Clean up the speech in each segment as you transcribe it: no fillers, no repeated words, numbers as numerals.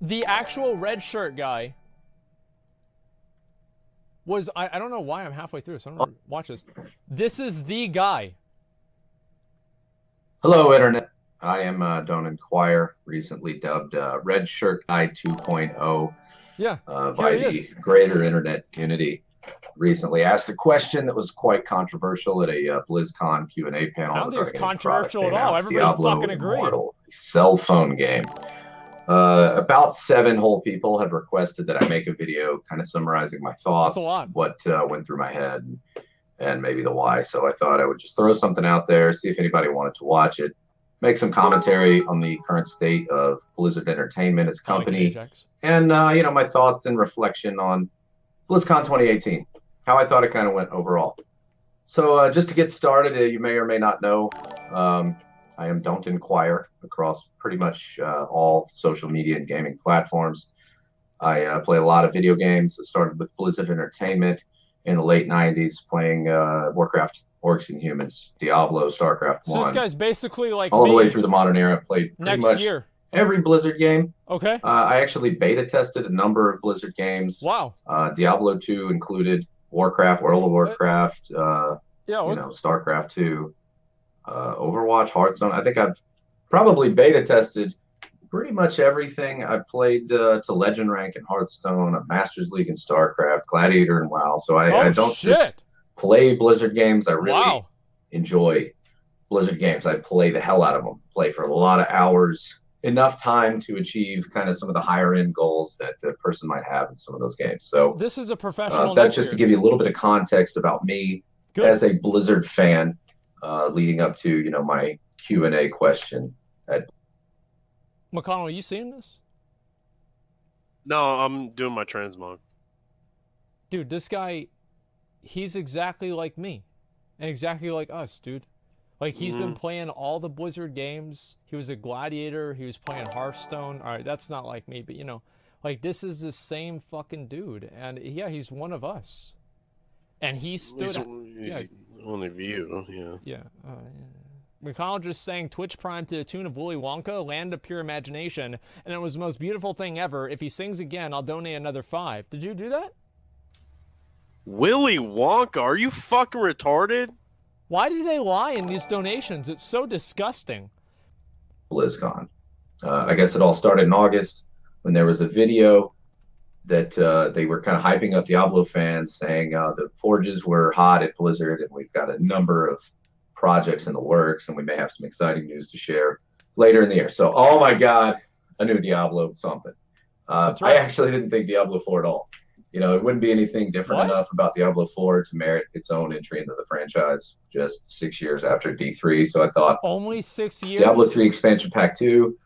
The actual red shirt guy was, I don't know why I'm halfway through, so I'm gonna watch this. This is the guy. Hello, Internet. I am Don't Inquire, recently dubbed Red Shirt Guy 2.0 Yeah, by here he the is. greater Internet community. Recently asked a question that was quite controversial at a BlizzCon Q&A panel. I don't think it's regarding a new product controversial they at all. announced, Everybody Diablo fucking agreed. Immortal, a cell phone game. About 7 whole people had requested that I make a video kind of summarizing my thoughts, That's a lot. what went through my head, and maybe the why. So I thought I would just throw something out there, see if anybody wanted to watch it, make some commentary on the current state of Blizzard Entertainment as a company, and my thoughts and reflection on BlizzCon 2018, how I thought it kind of went overall. So just to get started, you may or may not know, I am Don't Inquire across pretty much all social media and gaming platforms. I play a lot of video games. I started with Blizzard Entertainment in the late 90s playing Warcraft, Orcs and Humans, Diablo, StarCraft 1. So this guy's basically like all me the way through the modern era. Played pretty next much year. Every Blizzard game. Okay. I actually beta tested a number of Blizzard games. Wow. Diablo 2 included, Warcraft, World of Warcraft, StarCraft 2, Overwatch, Hearthstone. I think I've probably beta tested pretty much everything. I played to Legend rank in Hearthstone, a Masters League in StarCraft, Gladiator, and WoW. So I don't just play Blizzard games. I really enjoy Blizzard games. I play the hell out of them. Play for a lot of hours, enough time to achieve kind of some of the higher end goals that a person might have in some of those games. So this is a professional. That's just to give you a little bit of context about me as a Blizzard fan, leading up to my Q&A question. McConnell, are you seeing this? No, I'm doing my transmog. Dude, this guy, he's exactly like me. And exactly like us, dude. Like, he's been playing all the Blizzard games. He was a Gladiator. He was playing Hearthstone. All right, that's not like me, but, like, this is the same fucking dude. And, yeah, he's one of us. And he stood... He's one of you, yeah. Yeah. McConnell just sang Twitch Prime to the tune of Willy Wonka, Land of Pure Imagination, and it was the most beautiful thing ever. If he sings again, I'll donate another 5. Did you do that? Willy Wonka? Are you fucking retarded? Why do they lie in these donations? It's so disgusting. BlizzCon. I guess it all started in August when there was a video that they were kind of hyping up Diablo fans, saying the forges were hot at Blizzard, and we've got a number of projects in the works, and we may have some exciting news to share later in the year. So, oh my God, a new Diablo something. Right. I actually didn't think Diablo 4 at all. It wouldn't be anything different enough about Diablo 4 to merit its own entry into the franchise just 6 years after D3. So I thought only 6 years. Diablo 3 expansion pack 2,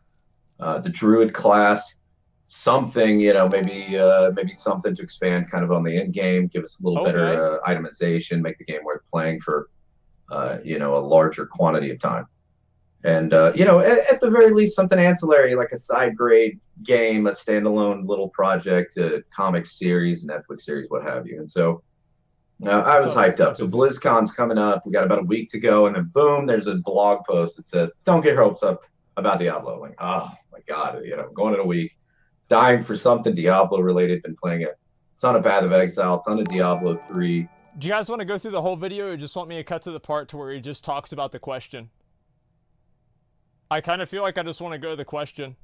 the Druid class, something, maybe something to expand kind of on the end game, give us a little better itemization, make the game worth playing for a larger quantity of time. And, at the very least, something ancillary, like a side grade game, a standalone little project, a comic series, Netflix series, what have you. And so I was hyped up. So BlizzCon's coming up. We got about a week to go. And then, boom, there's a blog post that says, don't get your hopes up about Diablo. I'm like, oh, my God, going in a week, dying for something Diablo related, been playing a ton of Path of Exile, ton of Diablo 3. Do you guys want to go through the whole video, or just want me to cut to the part to where he just talks about the question? I kind of feel like I just want to go to the question.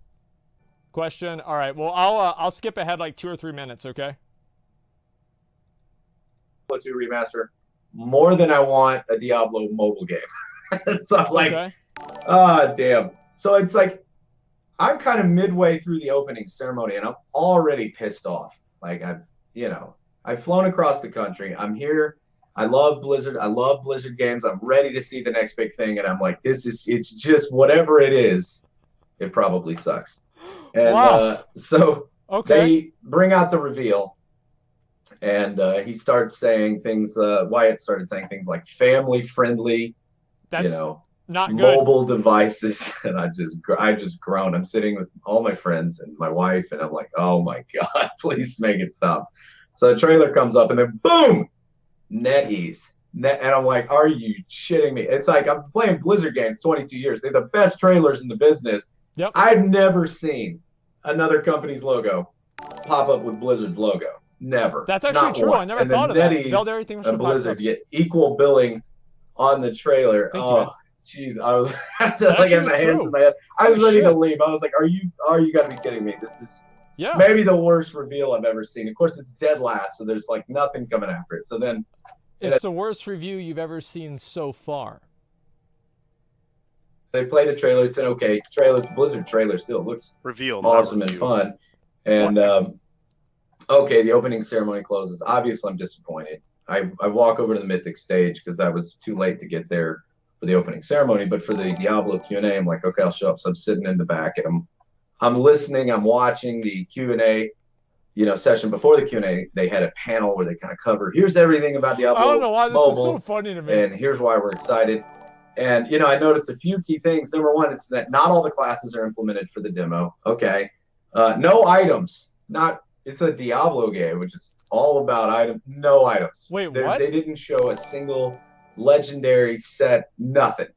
All right. Well, I'll skip ahead like 2 or 3 minutes. Okay. Diablo 2 remaster, more than I want a Diablo mobile game. So I'm like, damn. So it's like I'm kind of midway through the opening ceremony, and I'm already pissed off. Like I've flown across the country. I'm here. I love Blizzard. I love Blizzard games. I'm ready to see the next big thing. And I'm like, it's just whatever it is, it probably sucks. And so they bring out the reveal, and he starts saying things, Wyatt started saying things like family friendly, that's not good. Mobile devices. And I just groan. I'm sitting with all my friends and my wife, and I'm like, oh my God, please make it stop. So the trailer comes up, and then boom, NetEase. And I'm like, are you shitting me? It's like I'm playing Blizzard games 22 years. They're the best trailers in the business. Yep. I've never seen another company's logo pop up with Blizzard's logo. Never. That's actually Not true. Once. I never and thought of that. Build NetEase everything and Blizzard $5. get equal billing on the trailer. Thank you, man. Jeez, I was like had my hands in my head. I was ready to leave. I was like, "Are you gotta be kidding me? This is maybe the worst reveal I've ever seen." Of course, it's dead last, so there's like nothing coming after it. So then, it's the worst review you've ever seen so far. They play the trailer. It's an okay trailer. It's a Blizzard trailer. Still looks awesome and fun. And okay, the opening ceremony closes. Obviously, I'm disappointed. I walk over to the Mythic stage because I was too late to get there for the opening ceremony. But for the Diablo Q&A, I'm like, okay, I'll show up. So I'm sitting in the back and I'm listening. I'm watching the Q&A, session. Before the Q&A, they had a panel where they kind of covered, here's everything about Diablo I don't know why this Mobile, is so funny to me. And here's why we're excited. And, I noticed a few key things. Number one, it's that not all the classes are implemented for the demo. Okay. No items. It's a Diablo game, which is all about items. No items. Wait, what? They didn't show a single legendary set, nothing.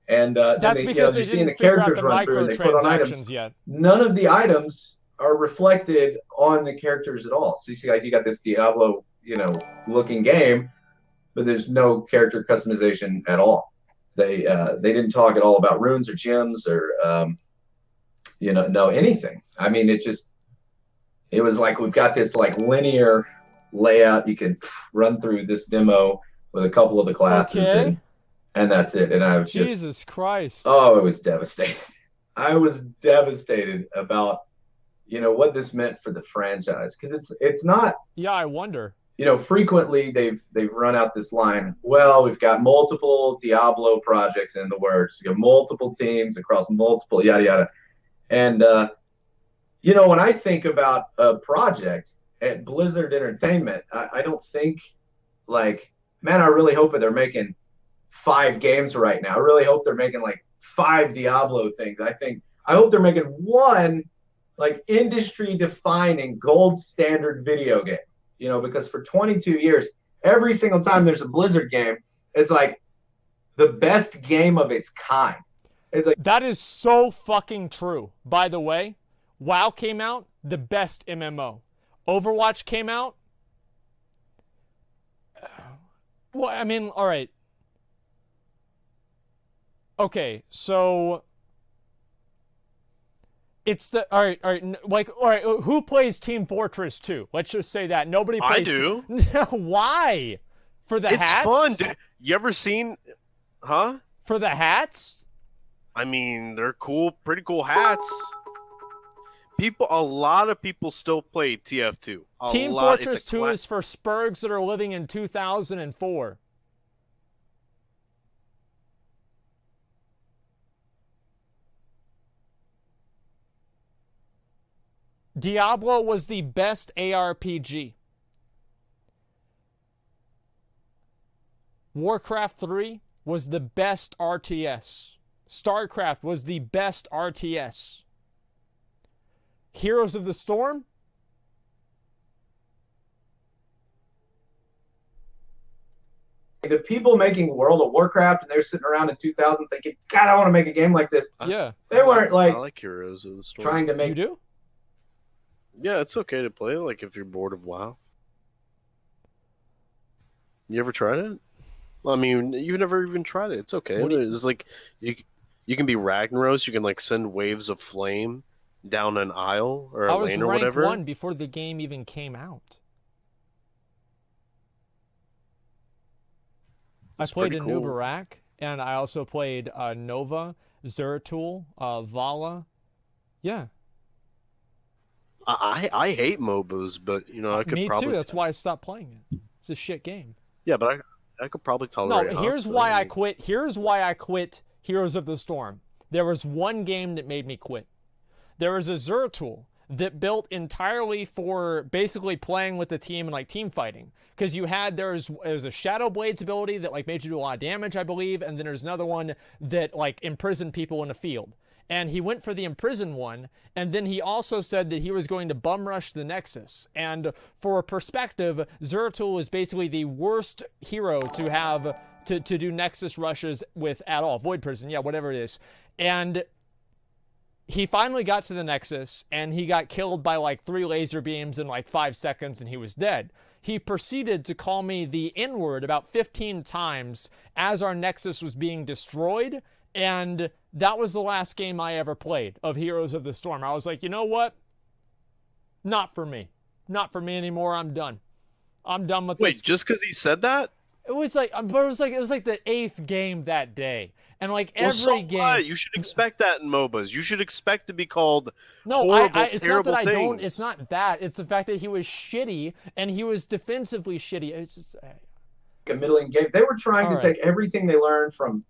And that's then because you're they seeing didn't the figure out characters the run through and they put on items. yet. None of the items are reflected on the characters at all. So you see, like, you got this Diablo, looking game, but there's no character customization at all. They didn't talk at all about runes or gems or no anything. I mean, it was like we've got this like linear layout. You can run through this demo with a couple of the classes and that's it. And I was Jesus Christ. Oh, it was devastating. I was devastated about what this meant for the franchise, because it's not. Yeah, I wonder. Frequently they've run out this line. Well, we've got multiple Diablo projects in the works. We have multiple teams across multiple yada yada, and when I think about a project at Blizzard Entertainment, I don't think like, man, I really hope that they're making 5 games right now. I really hope they're making like 5 Diablo things. I hope they're making one like industry defining gold standard video game. Because for 22 years, every single time there's a Blizzard game, it's like the best game of its kind. It's like, that is so fucking true. By the way, WoW came out, the best MMO. Overwatch came out. Well, I mean, all right. Okay, so it's the all right. Who plays Team Fortress 2? Let's just say that nobody plays. I do. Why? For the it's hats? It's fun. Dude. You ever seen? Huh? For the hats? I mean, they're cool, pretty cool hats. A lot of people still play TF2. Team Fortress 2 is for spurgs that are living in 2004. Diablo was the best ARPG. Warcraft 3 was the best RTS. StarCraft was the best RTS. Heroes of the Storm? The people making World of Warcraft, and they're sitting around in 2000 thinking, God, I want to make a game like this. Yeah. They weren't like, I like Heroes of the Storm. Trying to make. You do? Yeah, it's okay to play, like, if you're bored of WoW. You ever tried it? Well, I mean, you've never even tried it. It's okay. It's like, you can be Ragnaros. You can, like, send waves of flame down an aisle or a lane or whatever. I was ranked 1 before the game even came out. I played in Nubarak, and I also played Nova, Zeratul, Vala. Yeah. I hate MOBAs, but I could Me probably. Me too. That's why I stopped playing it. It's a shit game. Yeah, but I could probably tolerate it. No, here's why I quit. Here's why I quit Heroes of the Storm. There was one game that made me quit. There was a Zeratul that built entirely for basically playing with the team and like team fighting. Because there was a Shadow Blades ability that like made you do a lot of damage, I believe, and then there's another one that like imprisoned people in a field. And he went for the imprison one, and then he also said that he was going to bum rush the Nexus. And for a perspective, Zeratul is basically the worst hero to have to do Nexus rushes with at all. Void Prison, yeah, whatever it is. And he finally got to the Nexus, and he got killed by like 3 laser beams in like 5 seconds, and he was dead. He proceeded to call me the N-word about 15 times as our Nexus was being destroyed, and that was the last game I ever played of Heroes of the Storm. I was like, you know what? Not for me. Not for me anymore. I'm done. I'm done with this. Wait, just because he said that? It was like the 8th game that day, and like every game. What? You should expect that in MOBAs. You should expect to be called No, horrible, it's terrible not that things. I don't. It's not that. It's the fact that he was shitty and he was defensively shitty. It's just a middling game. They were trying to take everything they learned from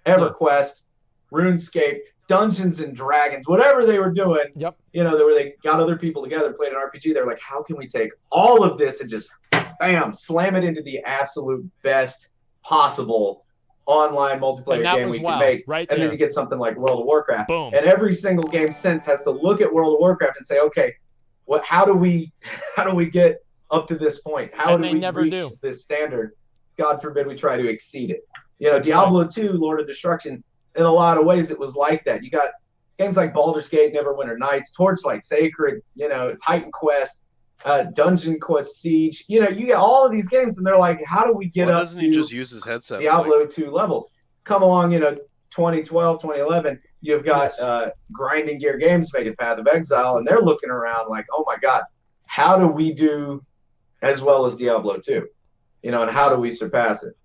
EverQuest, RuneScape, Dungeons and Dragons, whatever they were doing. Yep. They got other people together, played an RPG. They're like, how can we take all of this and just bam, slam it into the absolute best possible online multiplayer game we can make. Right and there. then you get something like World of Warcraft. Boom. And every single game since has to look at World of Warcraft and say, okay, how do we get up to this point? How do we reach this standard? God forbid we try to exceed it. Diablo 2, Lord of Destruction, in a lot of ways it was like that. You got games like Baldur's Gate, Neverwinter Nights, Torchlight Sacred, Titan Quest, Dungeon Quest Siege. You get all of these games, and they're like, how do we get up doesn't to he just use his headset? Diablo 2 level? Come along, 2012, 2011, you've got Grinding Gear Games making Path of Exile, and they're looking around like, oh my God, how do we do as well as Diablo 2? And how do we surpass it?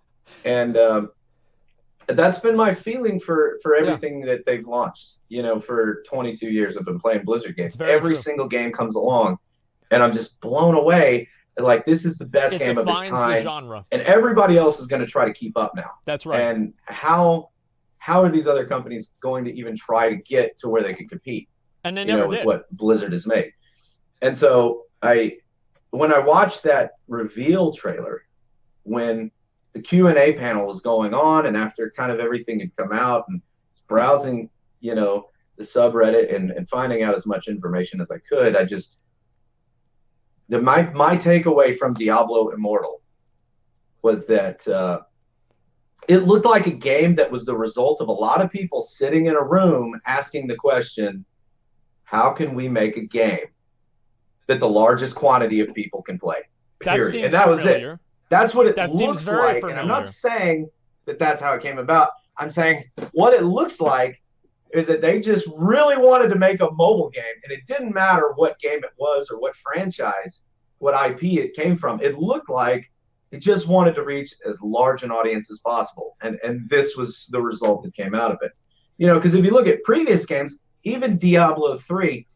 And that's been my feeling for everything that they've launched. For 22 years I've been playing Blizzard games. Every single game comes along, and I'm just blown away. Like, this is the best game of its kind. The genre. And everybody else is going to try to keep up now. That's right. And how are these other companies going to even try to get to where they can compete? And they never with did. What Blizzard has made. And so when I watched that reveal trailer, when the Q&A panel was going on, and after kind of everything had come out, and browsing, the subreddit and finding out as much information as I could, I just my takeaway from Diablo Immortal was that it looked like a game that was the result of a lot of people sitting in a room asking the question, how can we make a game that the largest quantity of people can play? Period. And that was it. That's what it looks like. And I'm not saying that that's how it came about. I'm saying what it looks like is that they just really wanted to make a mobile game, and it didn't matter what game it was or what franchise, what IP it came from. It looked like it just wanted to reach as large an audience as possible, and this was the result that came out of it. Because if you look at previous games, even Diablo 3,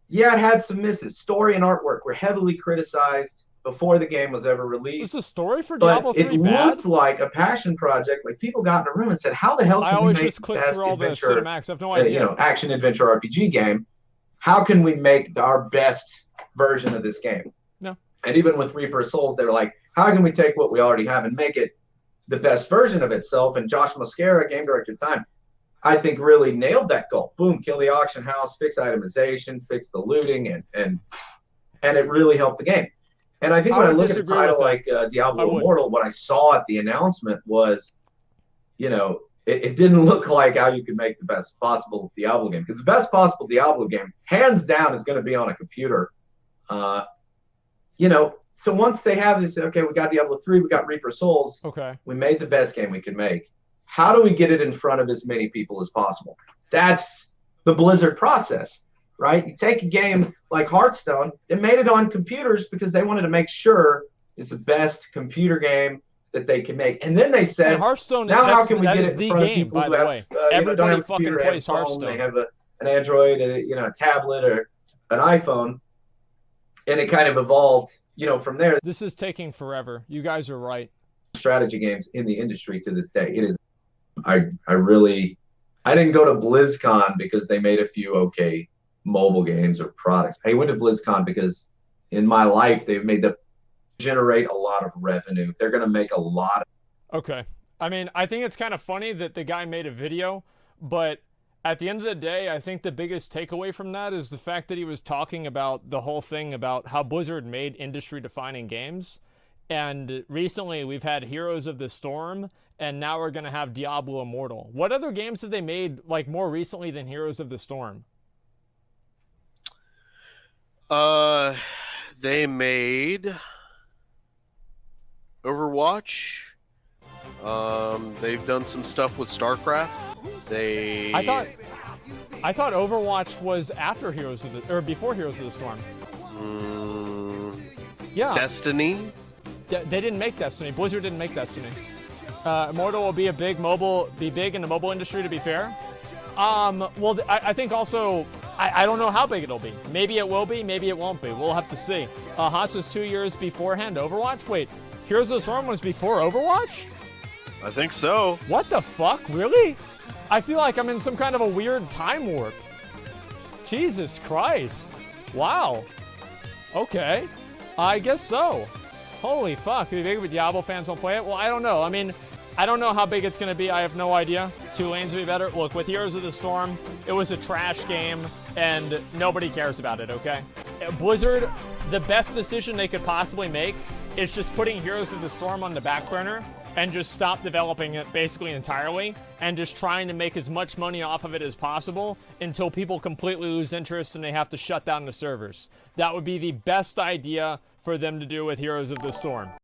yeah, it had some misses. Story and artwork were heavily criticized before the game was ever released. Is the story for Diablo 3 bad? It looked like a passion project. Like, people got in a room and said, how the hell can we make the best adventure, I have no idea. Action adventure RPG game? How can we make our best version of this game? No. And even with Reaper of Souls, they were like, how can we take what we already have and make it the best version of itself? And Josh Mosquera, game director at the time, I think really nailed that goal. Boom, kill the auction house, fix itemization, fix the looting, and it really helped the game. And I think when I look at a title like Diablo Immortal, what I saw at the announcement was, it didn't look like how you could make the best possible Diablo game. Because the best possible Diablo game, hands down, is going to be on a computer. So once they have this, okay, we got Diablo 3, we got Reaper Souls. Okay. We made the best game we could make. How do we get it in front of as many people as possible? That's the Blizzard process. Right? You take a game like Hearthstone, they made it on computers because they wanted to make sure it's the best computer game that they can make. And then they said, Hearthstone, now how can we get it in front of people who have, everybody fucking plays Hearthstone. They have an Android, a tablet, or an iPhone. And it kind of evolved, from there. This is taking forever. You guys are right. Strategy games in the industry to this day. It is. I didn't go to BlizzCon because they made a few okay mobile games or products. I went to BlizzCon because in my life they've made them generate a lot of revenue. They're going to make a lot of... Okay. I mean, I think it's kind of funny that the guy made a video, but at the end of the day, I think the biggest takeaway from that is the fact that he was talking about the whole thing about how Blizzard made industry-defining games. And recently we've had Heroes of the Storm, and now we're gonna have Diablo Immortal. What other games have they made like more recently than Heroes of the Storm? They made Overwatch. They've done some stuff with StarCraft. I thought Overwatch was after Heroes of the, or before Heroes of the Storm. Yeah. Destiny. They didn't make Destiny. Blizzard didn't make Destiny. Immortal will be a big in the mobile industry, to be fair. Well, I think also, I don't know how big it'll be. Maybe it will be, maybe it won't be. We'll have to see. Hots was 2 years beforehand Overwatch? Wait, Heroes of the Storm was before Overwatch? I think so. What the fuck? Really? I feel like I'm in some kind of a weird time warp. Jesus Christ. Wow. Okay. I guess so. Holy fuck. Be big if Diablo fans don't play it? Well, I don't know. I mean, I don't know how big it's going to be. I have no idea. 2 lanes would be better. Look, with Heroes of the Storm, it was a trash game, and nobody cares about it, okay? Blizzard, the best decision they could possibly make is just putting Heroes of the Storm on the back burner and just stop developing it basically entirely and just trying to make as much money off of it as possible until people completely lose interest and they have to shut down the servers. That would be the best idea for them to do with Heroes of the Storm.